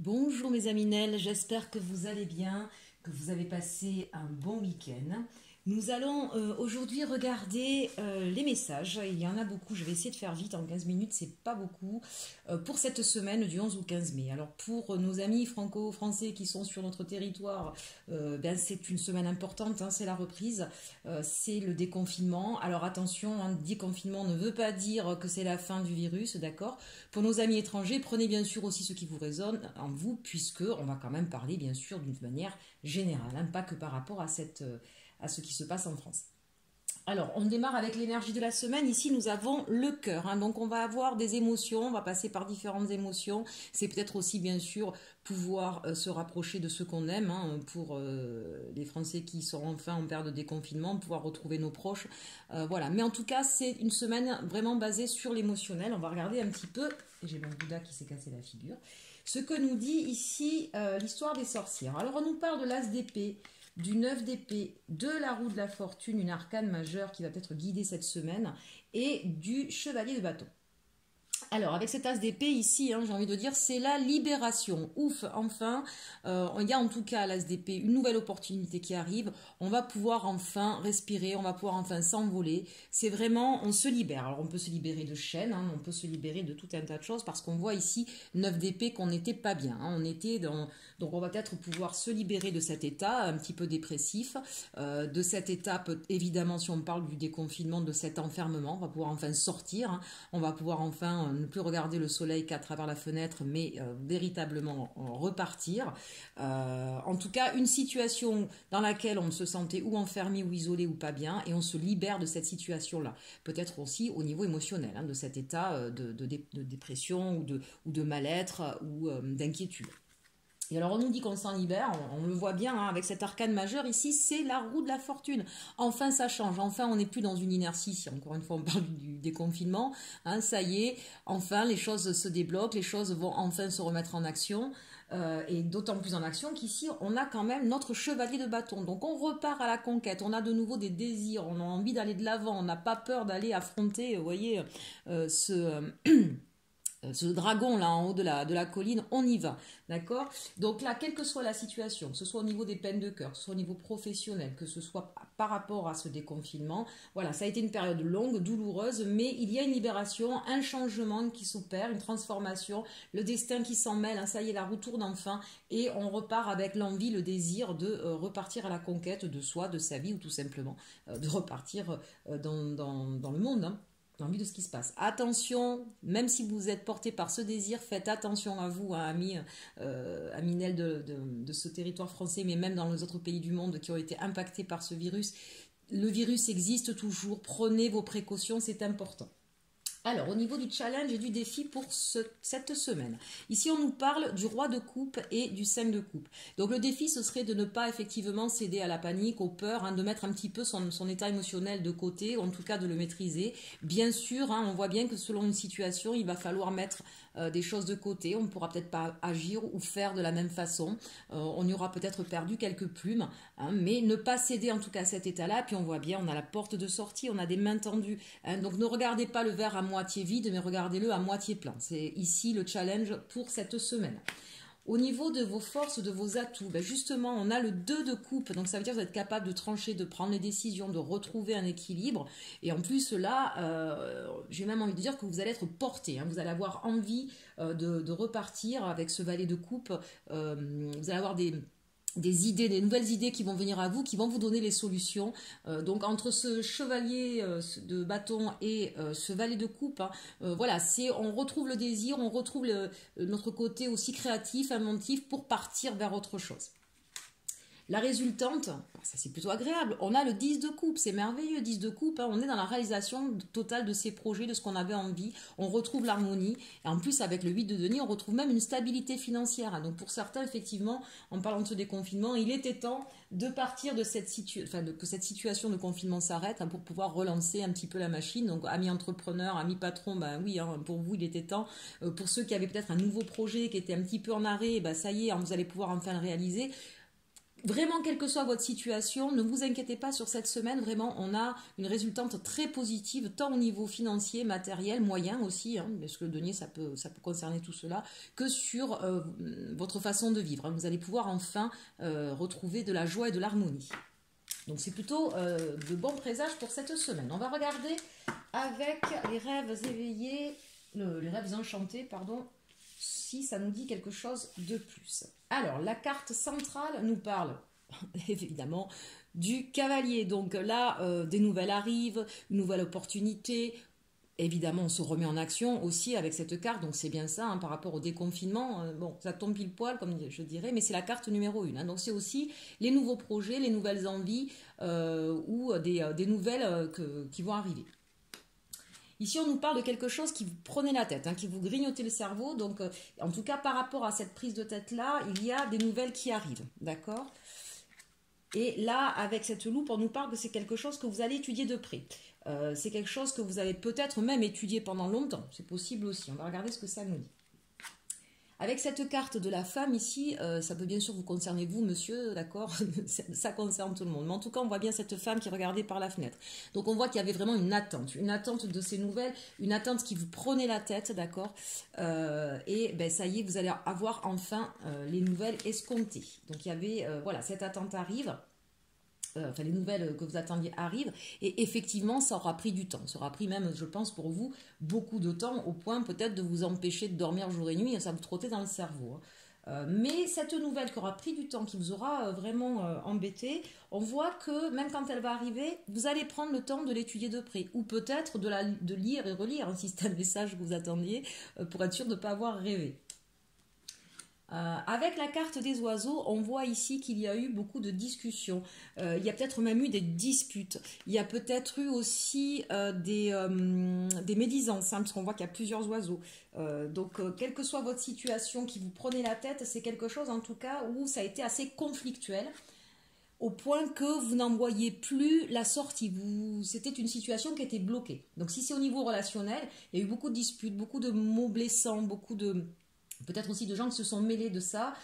Bonjour mes aminelles, j'espère que vous allez bien, que vous avez passé un bon week-end. Nous allons aujourd'hui regarder les messages. Il y en a beaucoup, je vais essayer de faire vite en 15 minutes, c'est pas beaucoup, pour cette semaine du 11 au 15 mai. Alors pour nos amis franco-français qui sont sur notre territoire, c'est une semaine importante, hein, c'est la reprise, c'est le déconfinement. Alors attention, un déconfinement ne veut pas dire que c'est la fin du virus, d'accord? Pour nos amis étrangers, prenez bien sûr aussi ce qui vous résonne en vous, puisque on va quand même parler bien sûr d'une manière générale, hein, pas que par rapport à ce qui se passe en France. Alors, on démarre avec l'énergie de la semaine. Ici, nous avons le cœur, hein. Donc, on va avoir des émotions, on va passer par différentes émotions. C'est peut-être aussi, bien sûr, pouvoir se rapprocher de ceux qu'on aime, hein, pour les Français qui sont enfin en période de déconfinement, pouvoir retrouver nos proches. Voilà. Mais en tout cas, c'est une semaine vraiment basée sur l'émotionnel. On va regarder un petit peu. J'ai mon Bouddha qui s'est cassé la figure. Ce que nous dit ici l'histoire des sorcières. Alors, on nous parle de l'as d'épée, du 9 d'épée, de la roue de la fortune, une arcane majeure qui va être guidée cette semaine, et du chevalier de bâton. Alors, avec cet as d'épée ici, hein, j'ai envie de dire, c'est la libération. Ouf, enfin, il y a en tout cas à l'as d'épée une nouvelle opportunité qui arrive. On va pouvoir enfin respirer, on va pouvoir enfin s'envoler. C'est vraiment, on se libère. Alors, on peut se libérer de chaînes, hein, on peut se libérer de tout un tas de choses parce qu'on voit ici 9 d'épée qu'on n'était pas bien, hein, on était dans... Donc, on va peut-être pouvoir se libérer de cet état un petit peu dépressif, de cet état, évidemment, si on parle du déconfinement, de cet enfermement, on va pouvoir enfin sortir, hein, on va pouvoir enfin ne plus regarder le soleil qu'à travers la fenêtre, mais véritablement repartir. En tout cas, une situation dans laquelle on se sentait ou enfermé ou isolé ou pas bien, et on se libère de cette situation-là. Peut-être aussi au niveau émotionnel, hein, de cet état de dépression ou de mal-être ou d'inquiétude. Et alors on nous dit qu'on s'en libère, on le voit bien, hein, avec cet arcane majeur ici, c'est la roue de la fortune. Enfin ça change, enfin on n'est plus dans une inertie, si encore une fois on parle du déconfinement, hein, ça y est, enfin les choses se débloquent, les choses vont enfin se remettre en action, et d'autant plus en action qu'ici on a quand même notre chevalier de bâton. Donc on repart à la conquête, on a de nouveau des désirs, on a envie d'aller de l'avant, on n'a pas peur d'aller affronter, vous voyez, ce dragon là en haut de la colline, on y va, d'accord? Donc là, quelle que soit la situation, que ce soit au niveau des peines de cœur, que ce soit au niveau professionnel, que ce soit par rapport à ce déconfinement, voilà, ça a été une période longue, douloureuse, mais il y a une libération, un changement qui s'opère, une transformation, le destin qui s'en mêle, hein, ça y est, la roue tourne enfin, et on repart avec l'envie, le désir de repartir à la conquête de soi, de sa vie, ou tout simplement de repartir dans le monde, hein, envie de ce qui se passe. Attention, même si vous êtes porté par ce désir, faites attention à vous, hein, amis, aminelles de ce territoire français, mais même dans les autres pays du monde qui ont été impactés par ce virus. Le virus existe toujours, prenez vos précautions, c'est important. Alors, au niveau du challenge et du défi pour cette semaine, ici on nous parle du roi de coupe et du 5 de coupe. Donc le défi, ce serait de ne pas effectivement céder à la panique, aux peurs, hein, de mettre un petit peu son état émotionnel de côté, en tout cas de le maîtriser. Bien sûr, hein, on voit bien que selon une situation, il va falloir mettre des choses de côté, on ne pourra peut-être pas agir ou faire de la même façon, on y aura peut-être perdu quelques plumes, hein, mais ne pas céder en tout cas à cet état-là, puis on voit bien, on a la porte de sortie, on a des mains tendues, hein, donc ne regardez pas le verre à moitié vide, mais regardez-le à moitié plein. C'est ici le challenge pour cette semaine. Au niveau de vos forces, de vos atouts, ben justement, on a le 2 de coupe, donc ça veut dire que vous êtes capable de trancher, de prendre les décisions, de retrouver un équilibre. Et en plus, là, j'ai même envie de dire que vous allez être porté, hein, vous allez avoir envie de repartir avec ce valet de coupe, vous allez avoir des idées, des nouvelles idées qui vont venir à vous, qui vont vous donner les solutions. Donc entre ce chevalier de bâton et ce valet de coupe, hein, voilà, on retrouve le désir, on retrouve notre côté aussi créatif, inventif pour partir vers autre chose. La résultante, ça c'est plutôt agréable, on a le 10 de coupe, c'est merveilleux, 10 de coupe, hein, on est dans la réalisation totale de ses projets, de ce qu'on avait envie, on retrouve l'harmonie, et en plus avec le 8 de denier, on retrouve même une stabilité financière, hein. Donc pour certains, effectivement, en parlant de ce déconfinement, il était temps de partir de cette situation, que cette situation de confinement s'arrête, hein, pour pouvoir relancer un petit peu la machine. Donc amis entrepreneurs, amis patrons, ben oui, hein, pour vous il était temps. Pour ceux qui avaient peut-être un nouveau projet qui était un petit peu en arrêt, ben ça y est, hein, vous allez pouvoir enfin le réaliser. Vraiment, quelle que soit votre situation, ne vous inquiétez pas sur cette semaine. Vraiment, on a une résultante très positive, tant au niveau financier, matériel, moyen aussi, hein, parce que le denier, ça peut concerner tout cela, que sur votre façon de vivre. Hein. Vous allez pouvoir enfin retrouver de la joie et de l'harmonie. Donc c'est plutôt de bons présages pour cette semaine. On va regarder avec les rêves éveillés, les rêves enchantés, pardon, si ça nous dit quelque chose de plus. Alors, la carte centrale nous parle évidemment du cavalier. Donc là, des nouvelles arrivent, une nouvelle opportunité. Évidemment, on se remet en action aussi avec cette carte, donc c'est bien ça, hein, par rapport au déconfinement. Bon, ça tombe pile poil, comme je dirais, mais c'est la carte numéro 1. Hein, donc c'est aussi les nouveaux projets, les nouvelles envies ou des nouvelles qui vont arriver. Ici, on nous parle de quelque chose qui vous prenait la tête, hein, qui vous grignotez le cerveau. Donc, en tout cas, par rapport à cette prise de tête-là, il y a des nouvelles qui arrivent. D'accord ? Et là, avec cette loupe, on nous parle que c'est quelque chose que vous allez étudier de près. C'est quelque chose que vous avez peut-être même étudié pendant longtemps. C'est possible aussi. On va regarder ce que ça nous dit. Avec cette carte de la femme ici, ça peut bien sûr vous concerner vous, monsieur, d'accord? Ça concerne tout le monde. Mais en tout cas, on voit bien cette femme qui regardait par la fenêtre. Donc on voit qu'il y avait vraiment une attente de ces nouvelles, une attente qui vous prenait la tête, d'accord? Et ben, ça y est, vous allez avoir enfin les nouvelles escomptées. Donc il y avait, voilà, cette attente arrive. Enfin, les nouvelles que vous attendiez arrivent, et effectivement, ça aura pris du temps. Ça aura pris même, je pense, pour vous, beaucoup de temps, au point peut-être de vous empêcher de dormir jour et nuit, ça vous trottait dans le cerveau. Mais cette nouvelle qui aura pris du temps, qui vous aura vraiment embêté, on voit que même quand elle va arriver, vous allez prendre le temps de l'étudier de près, ou peut-être de lire et relire, hein, si c'est un message que vous attendiez, pour être sûr de ne pas avoir rêvé. Avec la carte des oiseaux, on voit ici qu'il y a eu beaucoup de discussions. Il y a peut-être même eu des disputes. Il y a peut-être eu aussi des médisances, hein, parce qu'on voit qu'il y a plusieurs oiseaux. Donc, quelle que soit votre situation qui vous prenez la tête, c'est quelque chose en tout cas où ça a été assez conflictuel, au point que vous n'en voyez plus la sortie. C'était une situation qui était bloquée. Donc, si c'est au niveau relationnel, il y a eu beaucoup de disputes, beaucoup de mots blessants, beaucoup de... Peut-être aussi de gens qui se sont mêlés de ça,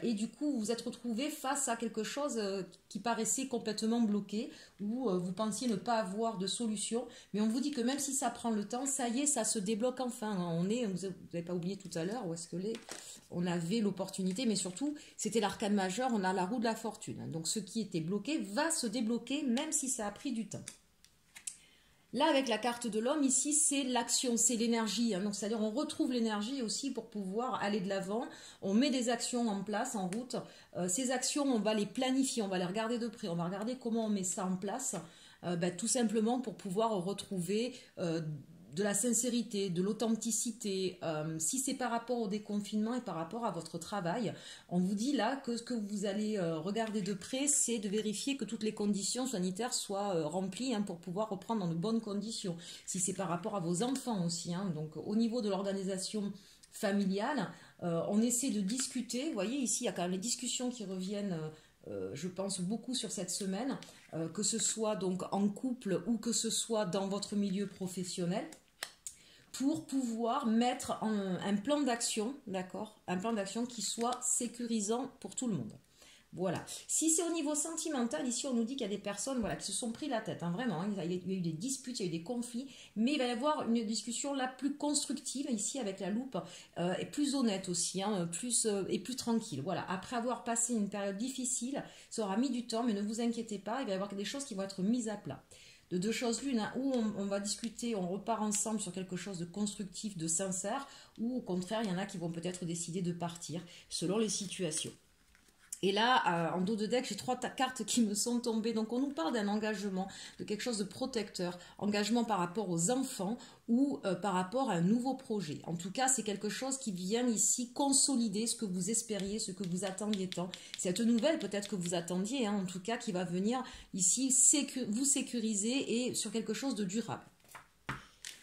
et du coup vous vous êtes retrouvés face à quelque chose qui paraissait complètement bloqué, où vous pensiez ne pas avoir de solution, mais on vous dit que même si ça prend le temps, ça y est, ça se débloque enfin. Vous n'avez pas oublié tout à l'heure, où est-ce que on avait l'opportunité, mais surtout c'était l'arcane majeur, on a la roue de la fortune. Donc ce qui était bloqué va se débloquer, même si ça a pris du temps. Là, avec la carte de l'homme, ici, c'est l'action, c'est l'énergie. Hein. Donc, c'est-à-dire, on retrouve l'énergie aussi pour pouvoir aller de l'avant. On met des actions en place, en route. Ces actions, on va les planifier, on va les regarder de près. On va regarder comment on met ça en place, tout simplement pour pouvoir retrouver de la sincérité, de l'authenticité. Si c'est par rapport au déconfinement et par rapport à votre travail, on vous dit là que ce que vous allez regarder de près, c'est de vérifier que toutes les conditions sanitaires soient remplies, hein, pour pouvoir reprendre dans de bonnes conditions. Si c'est par rapport à vos enfants aussi, hein, donc au niveau de l'organisation familiale, on essaie de discuter. Vous voyez, ici, il y a quand même les discussions qui reviennent, je pense, beaucoup sur cette semaine, que ce soit donc en couple ou que ce soit dans votre milieu professionnel, pour pouvoir mettre un plan d'action, d'accord, un plan d'action qui soit sécurisant pour tout le monde. Voilà. Si c'est au niveau sentimental, ici on nous dit qu'il y a des personnes, voilà, qui se sont pris la tête, hein, vraiment. Hein, il y a eu des disputes, il y a eu des conflits, mais il va y avoir une discussion la plus constructive ici avec la loupe, et plus honnête aussi, hein, et plus tranquille. Voilà. Après avoir passé une période difficile, ça aura mis du temps, mais ne vous inquiétez pas, il va y avoir des choses qui vont être mises à plat. De deux choses l'une, hein, où on va discuter, on repart ensemble sur quelque chose de constructif, de sincère, ou au contraire, il y en a qui vont peut-être décider de partir selon les situations. Et là, en dos de deck, j'ai 3 cartes qui me sont tombées. Donc, on nous parle d'un engagement, de quelque chose de protecteur. Engagement par rapport aux enfants ou par rapport à un nouveau projet. En tout cas, c'est quelque chose qui vient ici consolider ce que vous espériez, ce que vous attendiez tant. Cette nouvelle, peut-être que vous attendiez, hein, en tout cas, qui va venir ici vous sécuriser et sur quelque chose de durable.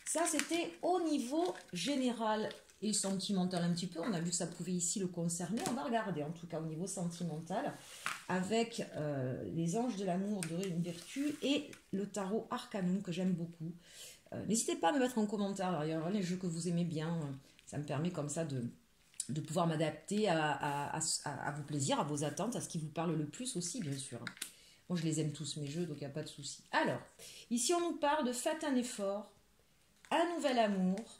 Ça, c'était au niveau général et sentimental un petit peu. On a vu que ça pouvait ici le concerner. On va regarder, en tout cas, au niveau sentimental, avec les anges de l'amour de Vertu et le tarot Arcanum, que j'aime beaucoup. N'hésitez pas à me mettre en commentaire, d'ailleurs, les jeux que vous aimez bien. Ça me permet comme ça de de pouvoir m'adapter à vos plaisirs, à vos attentes, à ce qui vous parle le plus aussi, bien sûr. Moi, je les aime tous, mes jeux, donc il n'y a pas de souci. Alors, ici, on nous parle de faites un effort, un nouvel amour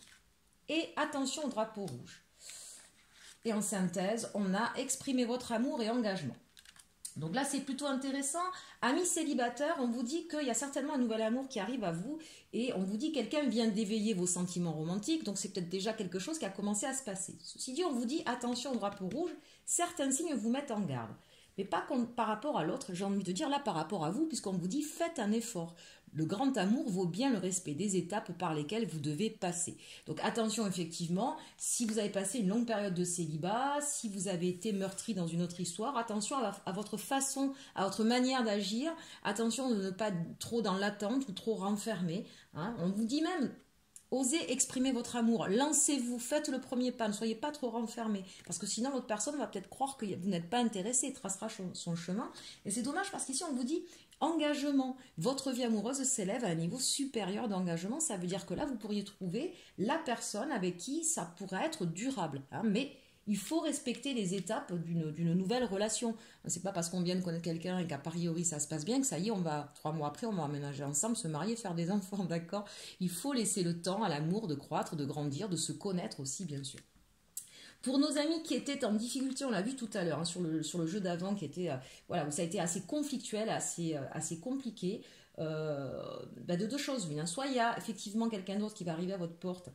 et attention au drapeau rouge. Et en synthèse, on a exprimé votre amour et engagement. Donc là, c'est plutôt intéressant. Amis célibataires, on vous dit qu'il y a certainement un nouvel amour qui arrive à vous et on vous dit que quelqu'un vient d'éveiller vos sentiments romantiques, donc c'est peut-être déjà quelque chose qui a commencé à se passer. Ceci dit, on vous dit attention au drapeau rouge, certains signes vous mettent en garde. Mais pas par rapport à l'autre, j'ai envie de dire là par rapport à vous, puisqu'on vous dit faites un effort. Le grand amour vaut bien le respect des étapes par lesquelles vous devez passer. Donc attention effectivement, si vous avez passé une longue période de célibat, si vous avez été meurtri dans une autre histoire, attention à votre façon, à votre manière d'agir, attention de ne pas être trop dans l'attente ou trop renfermé. Hein. On vous dit même, osez exprimer votre amour, lancez-vous, faites le premier pas, ne soyez pas trop renfermé, parce que sinon l'autre personne va peut-être croire que vous n'êtes pas intéressé, tracera son chemin. Et c'est dommage parce qu'ici on vous dit engagement, votre vie amoureuse s'élève à un niveau supérieur d'engagement, ça veut dire que là vous pourriez trouver la personne avec qui ça pourrait être durable, hein, mais il faut respecter les étapes d'une nouvelle relation. C'est pas parce qu'on vient de connaître quelqu'un et qu'a priori ça se passe bien que ça y est, 3 mois après, on va emménager ensemble, se marier, faire des enfants, d'accord? Il faut laisser le temps à l'amour de croître, de grandir, de se connaître aussi, bien sûr. Pour nos amis qui étaient en difficulté, on l'a vu tout à l'heure, hein, sur le jeu d'avant, qui était, voilà, où ça a été assez conflictuel, assez compliqué, de deux choses l'une. Hein. Soit il y a effectivement quelqu'un d'autre qui va arriver à votre porte,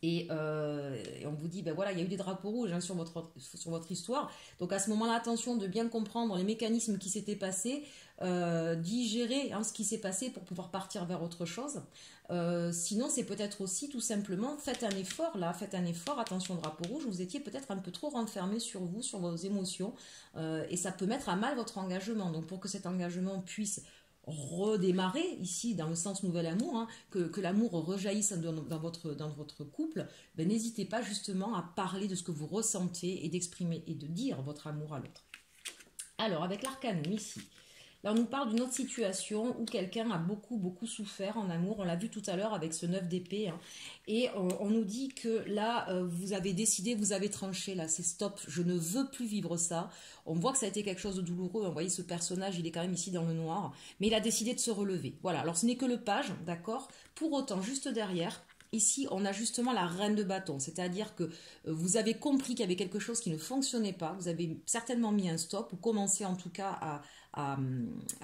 et on vous dit, ben voilà, il y a eu des drapeaux rouges hein, sur votre histoire. Donc à ce moment-là, attention de bien comprendre les mécanismes qui s'étaient passés, digérer hein, ce qui s'est passé pour pouvoir partir vers autre chose. Sinon, c'est peut-être aussi tout simplement, faites un effort là, faites un effort, attention drapeau rouge, vous étiez peut-être un peu trop renfermé sur vous, sur vos émotions, et ça peut mettre à mal votre engagement. Donc pour que cet engagement puisse redémarrer ici dans le sens nouvel amour, hein, que l'amour rejaillisse dans votre couple, ben, n'hésitez pas justement à parler de ce que vous ressentez et d'exprimer et de dire votre amour à l'autre. Alors avec l'arcanum ici, là on nous parle d'une autre situation où quelqu'un a beaucoup souffert en amour, on l'a vu tout à l'heure avec ce 9 d'épée, hein, et on nous dit que là vous avez décidé, vous avez tranché, là c'est stop, je ne veux plus vivre ça. On voit que ça a été quelque chose de douloureux, vous voyez ce personnage il est quand même ici dans le noir, mais il a décidé de se relever. Voilà, alors ce n'est que le page, d'accord, pour autant juste derrière, ici, on a justement la reine de bâton, c'est-à-dire que vous avez compris qu'il y avait quelque chose qui ne fonctionnait pas, vous avez certainement mis un stop, ou commencé en tout cas à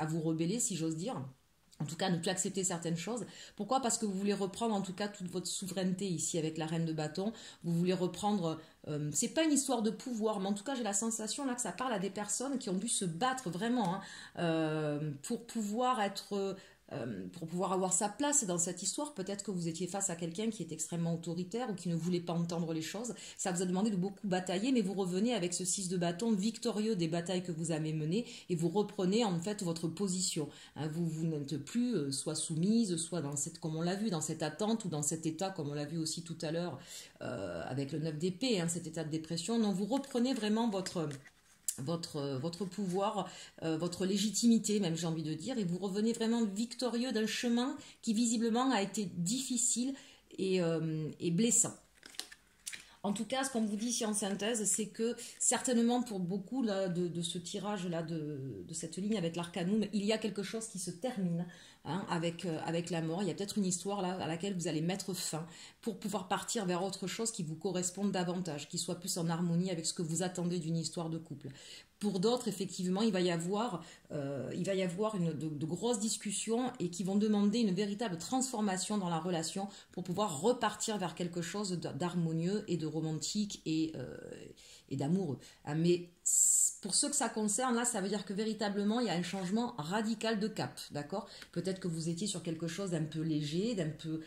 vous rebeller, si j'ose dire. En tout cas, ne plus accepter certaines choses. Pourquoi? Parce que vous voulez reprendre en tout cas toute votre souveraineté ici avec la reine de bâton. Vous voulez reprendre... c'est pas une histoire de pouvoir, mais en tout cas, j'ai la sensation là que ça parle à des personnes qui ont dû se battre vraiment hein, pour pouvoir être... pour pouvoir avoir sa place dans cette histoire. Peut-être que vous étiez face à quelqu'un qui est extrêmement autoritaire ou qui ne voulait pas entendre les choses. Ça vous a demandé de beaucoup batailler, mais vous revenez avec ce 6 de bâton victorieux des batailles que vous avez menées et vous reprenez en fait votre position. Hein, vous n'êtes plus soit soumise, soit dans cette, comme on l'a vu, dans cette attente ou dans cet état, comme on l'a vu aussi tout à l'heure avec le 9 d'épée, hein, cet état de dépression. Donc vous reprenez vraiment votre pouvoir, votre légitimité même j'ai envie de dire, et vous revenez vraiment victorieux d'un chemin qui visiblement a été difficile et blessant. En tout cas, ce qu'on vous dit ici en synthèse, c'est que certainement pour beaucoup là, de ce tirage-là, de cette ligne avec l'arcanum, il y a quelque chose qui se termine hein, avec la mort. Il y a peut-être une histoire là, à laquelle vous allez mettre fin pour pouvoir partir vers autre chose qui vous corresponde davantage, qui soit plus en harmonie avec ce que vous attendez d'une histoire de couple. Pour d'autres, effectivement, il va y avoir de grosses discussions et qui vont demander une véritable transformation dans la relation pour pouvoir repartir vers quelque chose d'harmonieux et de romantique et d'amoureux. Mais pour ceux que ça concerne, là, ça veut dire que véritablement, il y a un changement radical de cap, d'accord? Peut-être que vous étiez sur quelque chose d'un peu léger, d'un peu...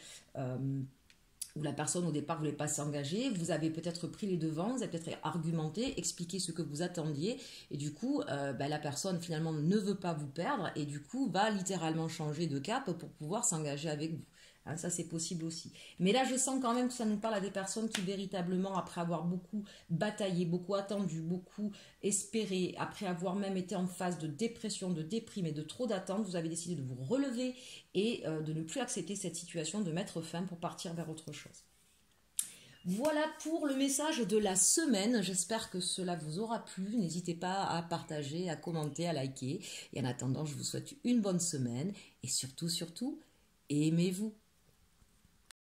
où la personne au départ ne voulait pas s'engager, vous avez peut-être pris les devants, vous avez peut-être argumenté, expliqué ce que vous attendiez, et du coup, la personne finalement ne veut pas vous perdre, et du coup va littéralement changer de cap pour pouvoir s'engager avec vous. Hein, ça c'est possible aussi. Mais là je sens quand même que ça nous parle à des personnes qui véritablement, après avoir beaucoup bataillé, beaucoup attendu, beaucoup espéré, après avoir même été en phase de dépression, de déprime et de trop d'attentes, vous avez décidé de vous relever et de ne plus accepter cette situation, de mettre fin pour partir vers autre chose. Voilà pour le message de la semaine. J'espère que cela vous aura plu. N'hésitez pas à partager, à commenter, à liker. Et en attendant, je vous souhaite une bonne semaine. Et surtout, surtout, aimez-vous.